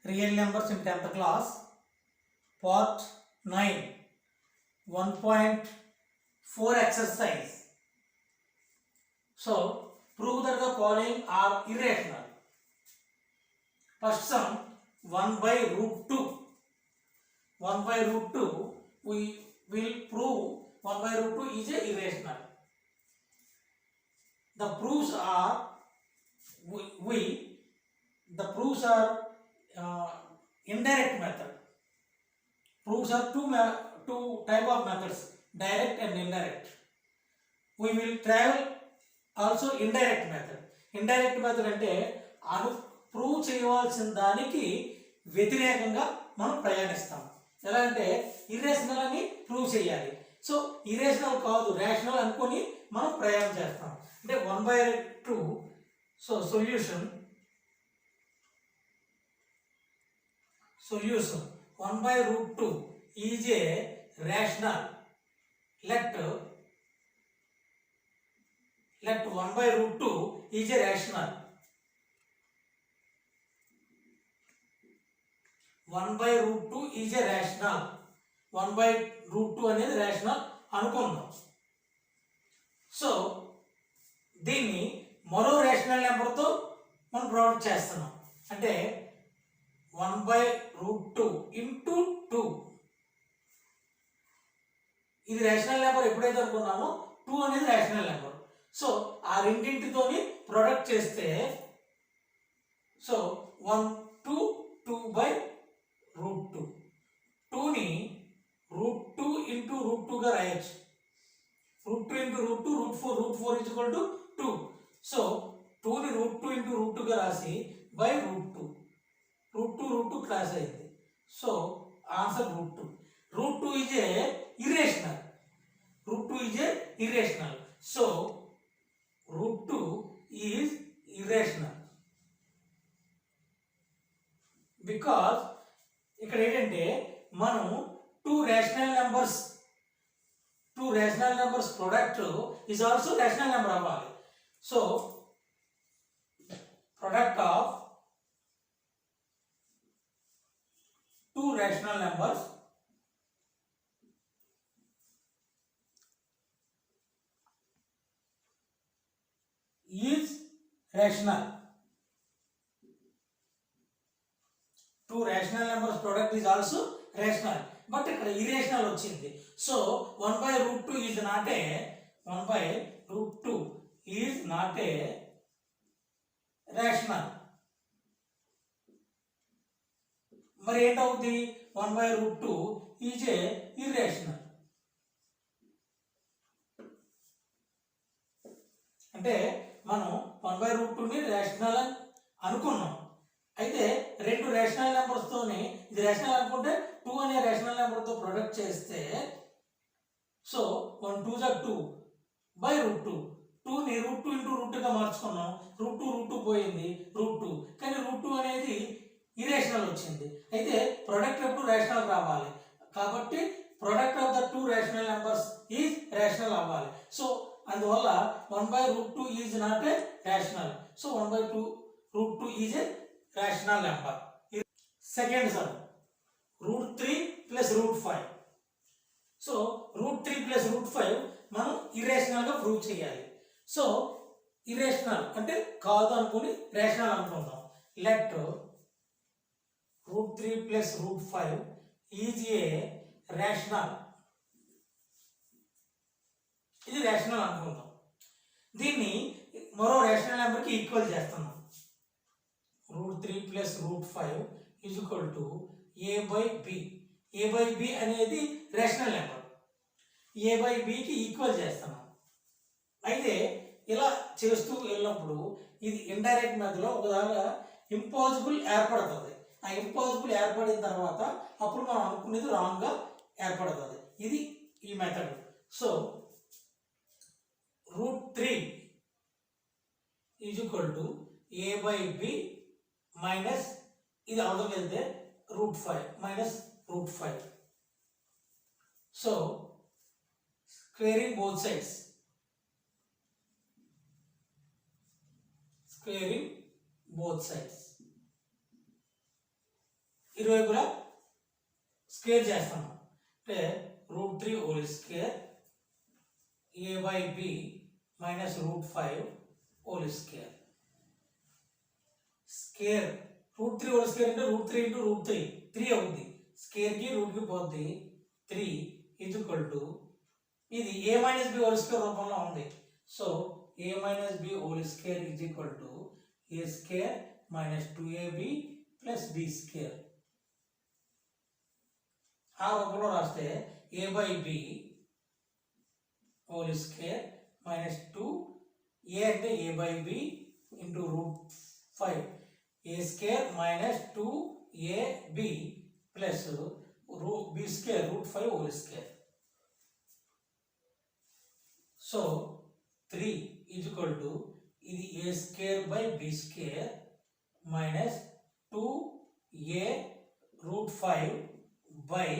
Real numbers in 10th class, part 9, 1.4 exercise. So, prove that the following are irrational. First sum, 1 by root 2. 1 by root 2, we will prove 1 by root 2 is a irrational. The proofs are, the proofs are indirect method. Proofs are two type of methods, direct and indirect. We will travel also indirect method. Indirect method అంటే prove చేయవలసిన దానికి వ్యతిరేకంగా మనం ప్రయాణిస్తాం. ఎలా అంటే irrational అని prove చేయాలి. So irrational కాదు రేషనల్ అనుకొని మనం ప్రయాణం చేస్తాం. అంటే 1/2. So solution 1 by root 2 is a rational. Let 1 by root 2 is a rational. 1 by root 2 is a rational. 1 by root 2 అనేది rational అనుకుందాం. సో దీన్ని మరో రేషనల్ నెంబర్తో మనం ప్రొడక్ట్ చేస్తున్నాం. అంటే 1 by root 2 into 2. ఇది రేషనల్ నెంబర్ ఎప్పుడైతే అనుకున్నామో 2 అనేది రేషనల్ నెంబర్. సో ఆ రెండింటితోని ప్రొడక్ట్ చేస్తే సో 2 by root 2. 2ని root 2 into root 2 గా రాయొచ్చు. root 2 into root 2 root 4 is equal to 2. So 2ని root 2 into root 2 గా రాసి by root 2. root 2 క్రాస్ అయింది. So answer root 2. root 2 is a irrational. root 2 is a irrational. So root 2 is irrational. Because ఇక్కడ ఏంటంటే మనం two rational numbers product is also rational number అవ్వాలి. So product of two rational numbers is rational. Two rational numbers product is also rational. But ఇక్కడ irrational వచ్చింది. So 1 by root 2 is not a 1 by root 2 is not a rational. మరి ఏంటవుతుంది 1 by root 2 is a irrational. అంటే మనం 1 by root 2ని rational అనుకున్నాం. అయితే రెండు rational నెంబర్స్తోని ఇది రేషనల్ అనుకుంటే 2 అనే రేషనల్ నెంబర్తో ప్రొడక్ట్ చేస్తే సో 1 2 is 2 by root 2. 2ని root 2 into root 2గా మార్చుకున్నాం. root 2 పోయింది root 2. కానీ root 2 అనేది ఇరేషనల్ వచ్చింది. అయితే ప్రొడక్ట్ ఎప్పుడు రేషనల్ రావాలి. కాబట్టి product of the two rational numbers is rational అవ్వాలి. సో అందువల్ల 1 by root 2 is not a rational. So 1 by root 2 is a rational number. Second some root 3 plus root 5. So root 3 plus root 5 మనం irrational గా prove చేయాలి. So irrational అంటే కాదు అనుకుని rational అనుకుందాం. Let root 3 plus root 5 is a rational. ఇది rational అనుకుందాం. దీన్ని మరో రేషనల్ నెంబర్కి ఈక్వల్ చేస్తున్నాం. root 3 plus root 5 is equal to a by b. a by b అనేది rational number. a by b కి ఈక్వల్ చేస్తున్నాం. అయితే ఇలా చేస్తూ వెళ్ళినప్పుడు ఇది ఇండైరెక్ట్ మెథడ్లో ఒకదాగా ఇంపాసిబుల్ ఏర్పడుతుంది. ఆ ఇంపాసిబుల్ ఏర్పడిన తర్వాత అప్పుడు మనం అనుకునేది రాంగ్గా ఏర్పడుతుంది. ఇది ఈ method. So root 3 is equal to a by b minus ఇది అవతలకి వెళ్తే root 5 minus root 5. So squaring both sides. ఇరువైపులా స్క్వేర్ చేస్తాము. అంటే √3 whole square a/b minus √5 whole square. Square √3 whole square అంటే √3 ఇంటూ √3 3 అవుద్ది. స్క్వేర్కి రూట్కి పోద్ది 3 ఈక్వల్ టు ఇది a minus b whole square రూపంలో ఉంది. So a minus b whole square is equal to a square minus 2ab plus b square. ఆ రూపంలో రాస్తే a/b whole square minus 2a అంటే a/b into √5 a square minus 2ab plus b square √5 whole square. So 3 is equal to ఇది a square by b square minus 2a √5 by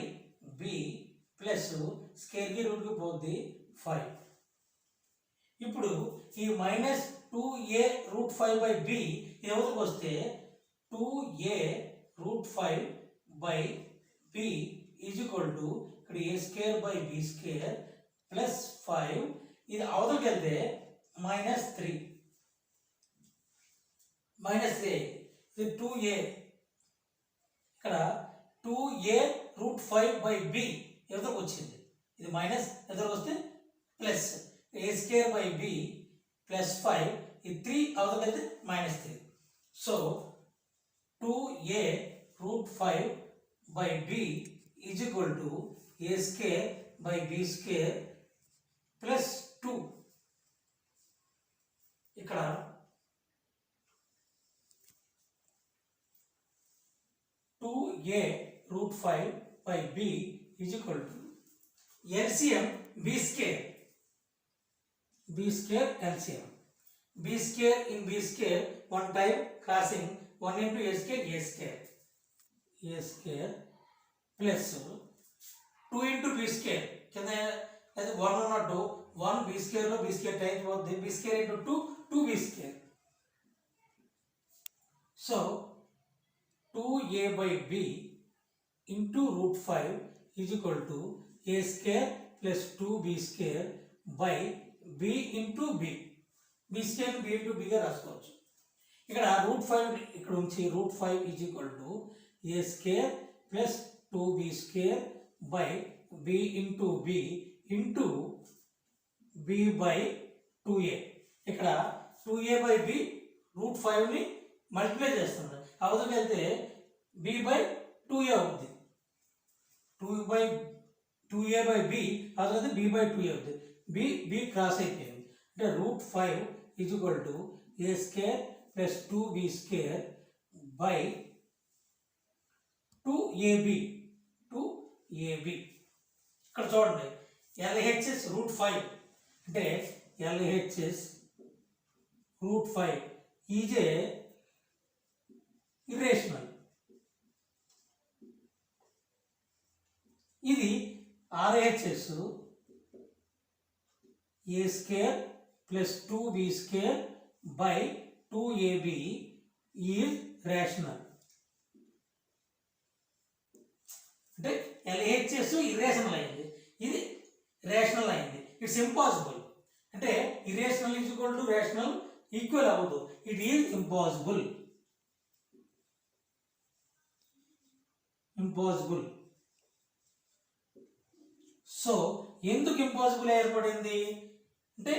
b plus స్క్వేర్కి రూట్కి పోద్ది 5. ఇప్పుడు ఈ మైనస్ 2a √5 బై b ఎవరికి వస్తే 2a √5 by b is equal to ఇక్కడ a square by b square plus 5. ఇది అవతలకి వెళ్తే -3 ఇది 2a. ఇక్కడ 2a √5 బై b ఎవరికి వచ్చింది. ఇది మైనస్ ఎదురుకు వస్తే plus a square by b plus 5. ఇది 3 అవతలకి వెళ్తే -3. So 2a √5 by b is equal to a square by b square plus 2. ఇక్కడ a √5 by b is equal to LCM b square LCM b square in b square one time crossing 1 into a square plus 2 into b square కింద అది 1 ఉన్నట్టు 1 b square లో b square times అవుతుంది. b square into 2 b square. So 2a by b into √5 is equal to a square plus 2b square by b into b. b square b into b గా రాసుకోవచ్చు. ఇక్కడ √5 ఇక్కడ ఉంచి √5 is equal to a square plus 2b square by b into b into b by 2a. ఇక్కడ 2a by b √5 ని multiply చేస్తుంది. అవతలకి వెళ్తే b by 2a అవుతుంది. 2a by b అవతలకి b by 2a అవుతుంది. b క్రాస్ అయిపోయింది. అంటే √5 is equal to a square plus 2b square by 2ab. ఇక్కడ చూడండి LHS √5 అంటే LHS √5 ఈజ్ ఏ ఇర్రేషనల్. ఇది RHS a square plus 2b square by 2ab is rational. అంటే LHS irrational అయింది, ఇది రేషనల్ అయింది. It's impossible. అంటే irrational is equal to rational equal అవ్వదు. It is impossible. సో ఎందుకు ఇంపాసిబుల్ ఏర్పడింది అంటే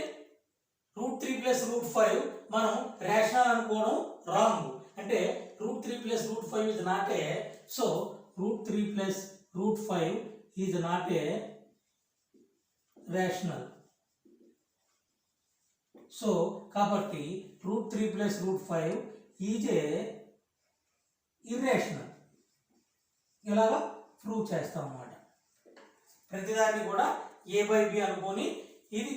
√3 ప్లస్ √5 మనం రేషనల్ అనుకోవడం రాంగ్. అంటే √3 plus √5 is not a. So √3 plus √5 is not a rational. So కాబట్టి √3 ప్లస్ √5 ఈజ్ ఏ ఇర్రేషనల్. ఇలాగా ప్రూవ్ చేస్తాం అన్నమాట. ప్రతిదాన్ని కూడా a by b అనుకొని ఇది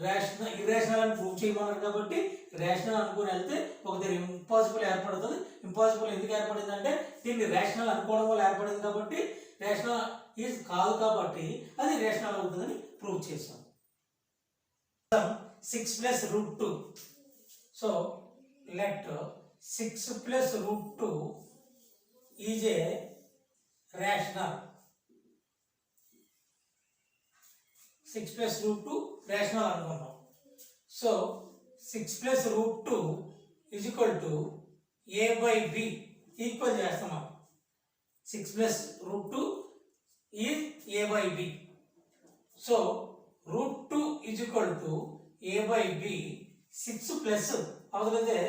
రేషనల్ ఇర్రేషనల్ అని ప్రూవ్ చేయమన్నారు కాబట్టి రేషనల్ అనుకుని వెళ్తే ఒక దగ్గర ఇంపాసిబుల్ ఏర్పడుతుంది. ఇంపాసిబుల్ ఎందుకు ఏర్పడింది అంటే దీన్ని రేషనల్ అనుకోవడం వల్ల ఏర్పడింది కాబట్టి రేషనల్ ఈజ్ కాదు కాబట్టి అది రేషనల్ అవుతుందని ప్రూవ్ చేసాం. 6 plus √2. So let 6 plus √2 is a rational. 6 plus root 2 rational అనుకున్నాం. So 6 plus root 2 is equal to a by b equal చేస్తున్నాం. 6 plus root 2 is a by b. So root 2 is equal to a by b. 6 plus అవుతుంది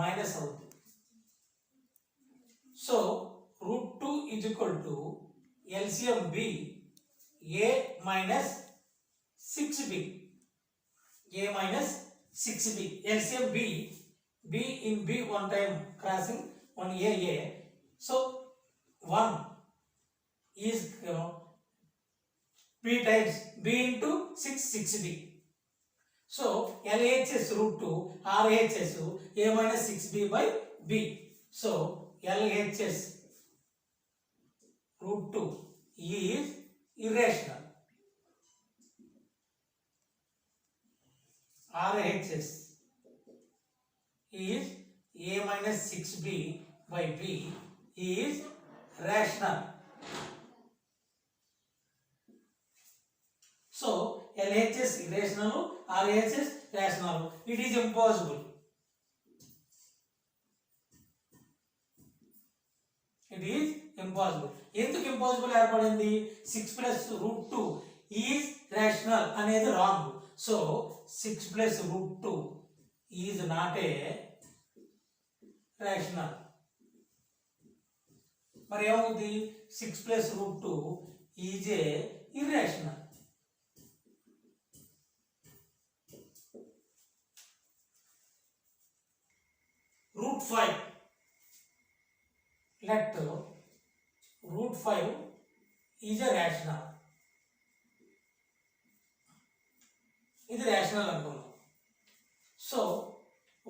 minus అవుతుంది. So root 2 is equal to LCM b a minus 6b. a minus 6b. LCM b in b one time crossing one a. So 1 is b times b into 6b. So LHS root 2 RHS a minus 6b by b. So LHS root 2 is irrational. RHS is a minus 6b by b is rational. So LHS irrational, RHS rational. It is impossible. It is impossible. ఎందుకు impossible ఏర్పడింది? 6 plus root 2 is rational అనేది wrong. So 6 plus root 2 is not a rational. మరి ఏమవుతుంది? 6 plus root 2 is a irrational. root 5. Let root 5 is a rational. This is rational. So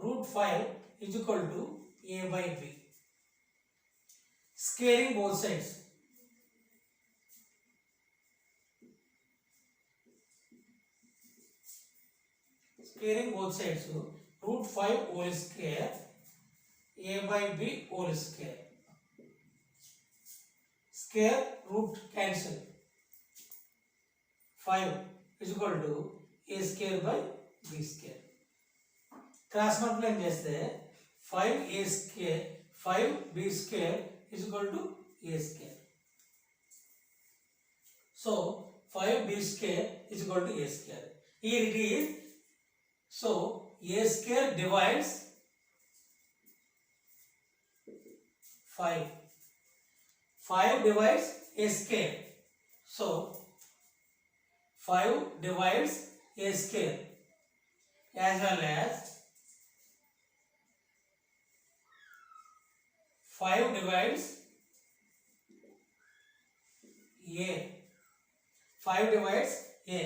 root 5 is equal to a by b. Squaring both sides. Squaring both sides. Root 5 whole square a by b whole square. Square root cancel. 5 is equal to a square by b square. Cross multiply చేస్తే 5a square 5b square is equal to a square. So 5b square is equal to a square. Here it is. So a square divides 5. 5 divides a square. So 5 divides a square as well as 5 divides a. 5 divides a.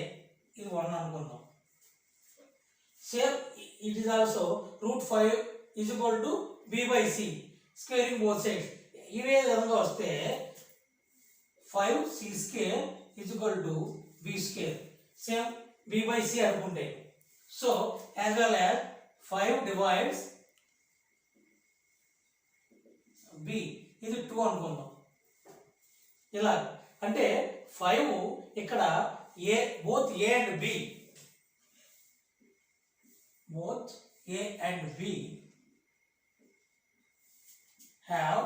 This one అనుకుందాం. Same it is also root 5 is equal to b by c. Squaring both sides. ఇవే విధంగా వస్తే 5c square is equal to b square. Same b by c అనుకుంటే. So as well as 5 divides b. ఇది 2 అనుకుందాం. ఇలా అంటే 5 ఇక్కడ a both a and b both a and b have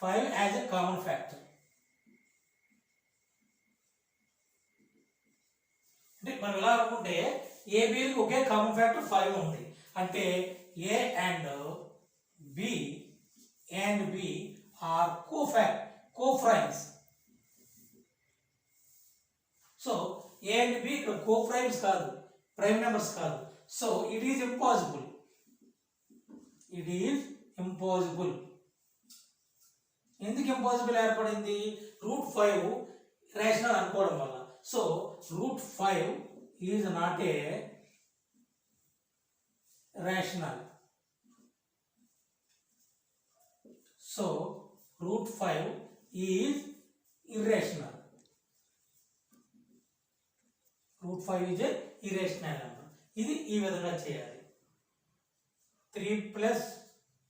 5 as a common factor. అంటే మనం ఎలా అనుకుంటే a b కి ఒకే కామన్ ఫ్యాక్టర్ 5 ఉంది. అంటే a and b are co-primes. So a and b ఇక్కడ co-primes కాదు, prime numbers కాదు. So it is impossible. It is impossible. ఎందుకు ఇంపాసిబుల్ ఏర్పడింది? రూట్ 5 రేషనల్ అనుకోవడం వల్ల. So root 5 is not a rational. So root 5 is irrational. Root 5 is a irrational number. ఇది ఈ విధంగా చేయాలి. 3 +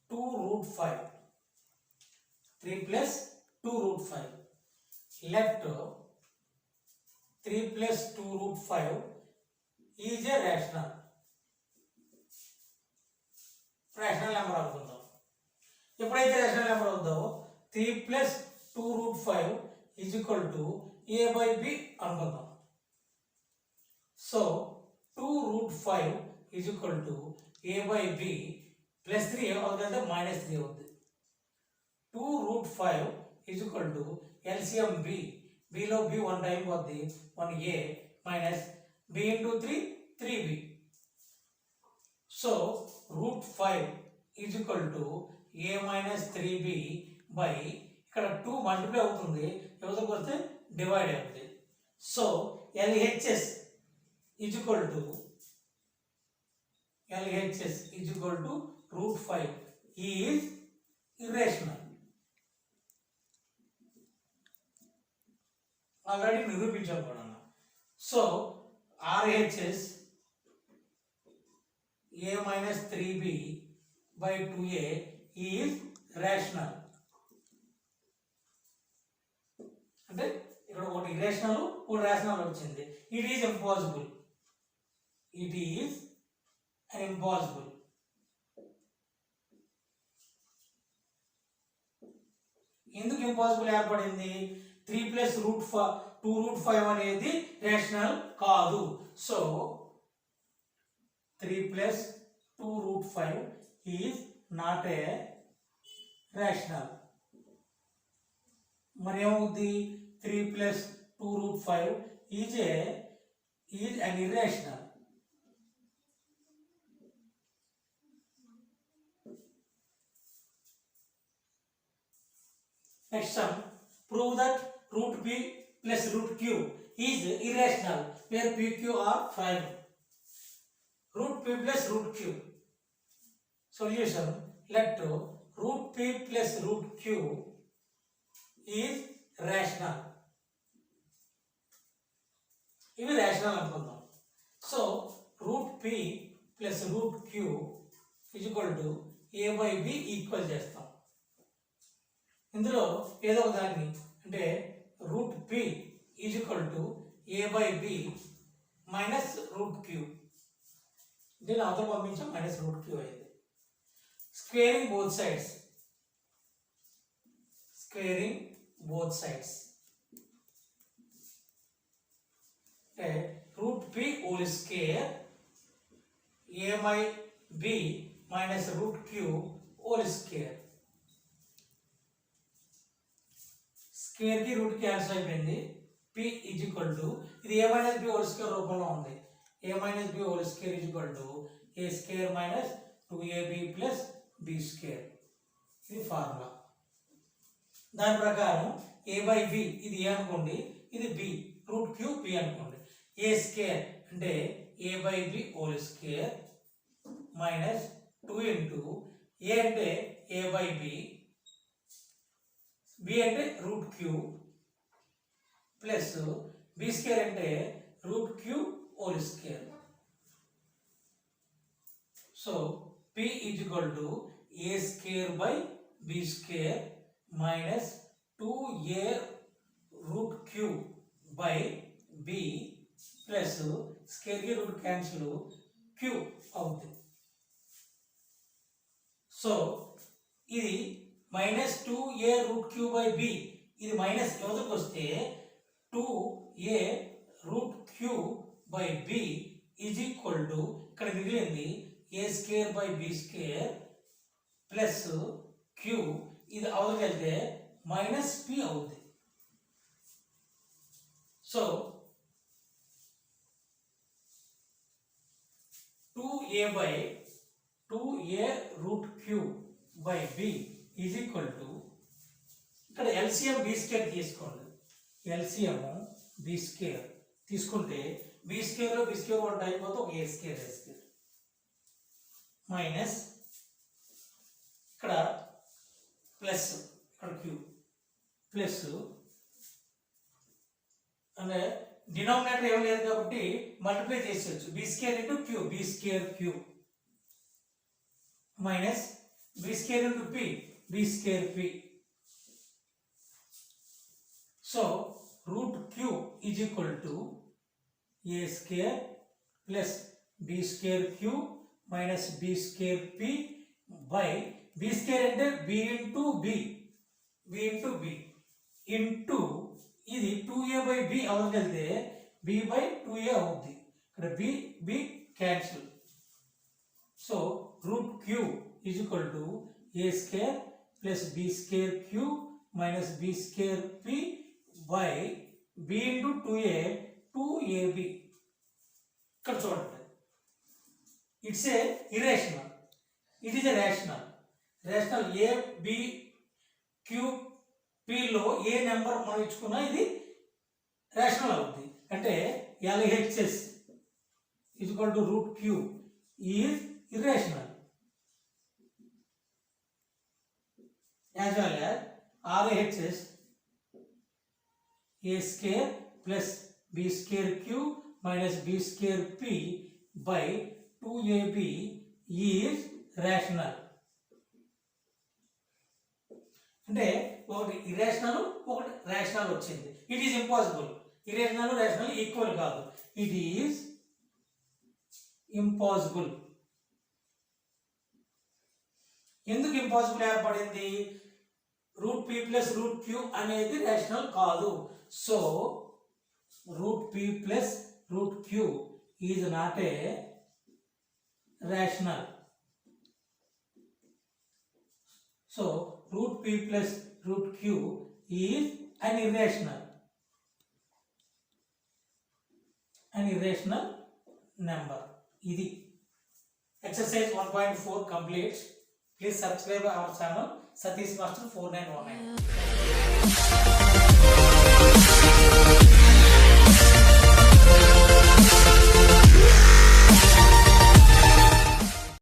2 √5 3 plus 2 root 5. Left 3 plus 2 root 5 is a rational number అనుకుందాం. ఎప్పుడైతే రేషనల్ నెంబర్ అవుతుందో 3 plus 2 root 5 is equal to a by b అనుకుందాం. So 2 root 5 is equal to a by b plus 3 అవుతుందంటే minus 3 అవుతుంది. 2 root 5 is equal to LCM b. b లో b 1 time పోద్ది 1a minus b into 3 3b. So root 5 is equal to a minus 3b by ఇక్కడ 2 multiply అవుతుంది, ఎవరికి వస్తే divide అవుతుంది. సో LHS is equal to root 5 is irrational. Already నిరూపించాం కూడా. సో RHS a minus 3b by 2a is rational. అంటే ఇక్కడ ఒకటి ఇరేషనల్ ఒకటి రేషనల్ వచ్చింది. It is impossible. ఎందుకు ఇంపాసిబుల్ ఏర్పడింది? 3 plus root 2 root 5 అనేది రేషనల్ కాదు. So 3 plus 2 root 5 is not a rational. మరి ఏమవుద్ది? 3 plus 2 root 5 is an irrational. Next sum, prove that root p plus root q is irrational where p, q are prime. Root p plus root q. Solution, let root p plus root q is rational. ఇవి rational అనుకుందాం. So root p plus root q is equal to a by b equal చేస్తాం. ఇందులో ఏదో ఒక దాన్ని అంటే root p is equal to a by b minus root q. దీన్ని అవతల పంపించాం, మైనస్ రూట్ క్యూ అయింది. స్క్వేరింగ్ బోత్ సైడ్స్ అంటే root p whole square a by b minus root q whole square. Square కి రూట్ క్యాన్సిల్ అయిపోయింది. P is equal to ఇది a minus b whole square రూపంలో ఉంది. a minus b whole square is equal to a square minus 2ab plus b square. ఇది formula. దాని ప్రకారం a by b ఇది a అనుకోండి, ఇది b, రూట్ క్యూ b అనుకోండి. a స్క్వేర్ అంటే a by b whole square minus 2 into a అంటే a by b, b అంటే root q plus b square అంటే root q whole square. So p is equal to a square by b square minus 2a root q by b plus square ki root cancel q అవుతుంది. So ఇది minus 2a root q by b, ఇది minus ఎవరికి వస్తే 2a root q by b is equal to ఇక్కడ మిగిలింది a square by b square plus q, ఇది అవతలకి వెళ్తే మైనస్ p అవుతుంది. So 2a root q by b is equal to ఇక్కడ LCM b square తీసుకోండి. LCM b square తీసుకుంటే b square లో b square 1 టైం పోతే ఒక a square మైనస్ ఇక్కడ ప్లస్ ఇక్కడ q ప్లస్ అంటే డినామినేటర్ ఏం లేదు కాబట్టి మల్టిప్లై చేసేయచ్చు. b square into q, b square q minus b square into p, b square p So root q is equal to a square plus b square q minus b square p by b square అంటే b into b into ఇది 2a by b అవగలితే b by 2a అవుద్ది. ఇక్కడ b cancel. So root q is equal to a square plus b square q minus b square p by b into 2a 2ab. ఇక్కడ చూడండి, it's a irrational, it is a rational. a b q p లో ఏ number మనం ఇచ్చుకున్నా ఇది rational అవుద్ది. అంటే LHS is equal to root q is irrational as well as RHS a square plus b square q minus b square p by 2ab is rational. అంటే ఒకటి irrational ఒకటి rational వచ్చింది. It is impossible. Irrational rational equal కాదు. It is impossible. ఎందుకు impossible ఏర్పడింది? Root p plus root q అనేది rational కాదు. So root p plus root q is not a rational. So root p plus root q is an irrational number. Idi exercise 1.4 completes. Please subscribe our channel Satish Master 4919.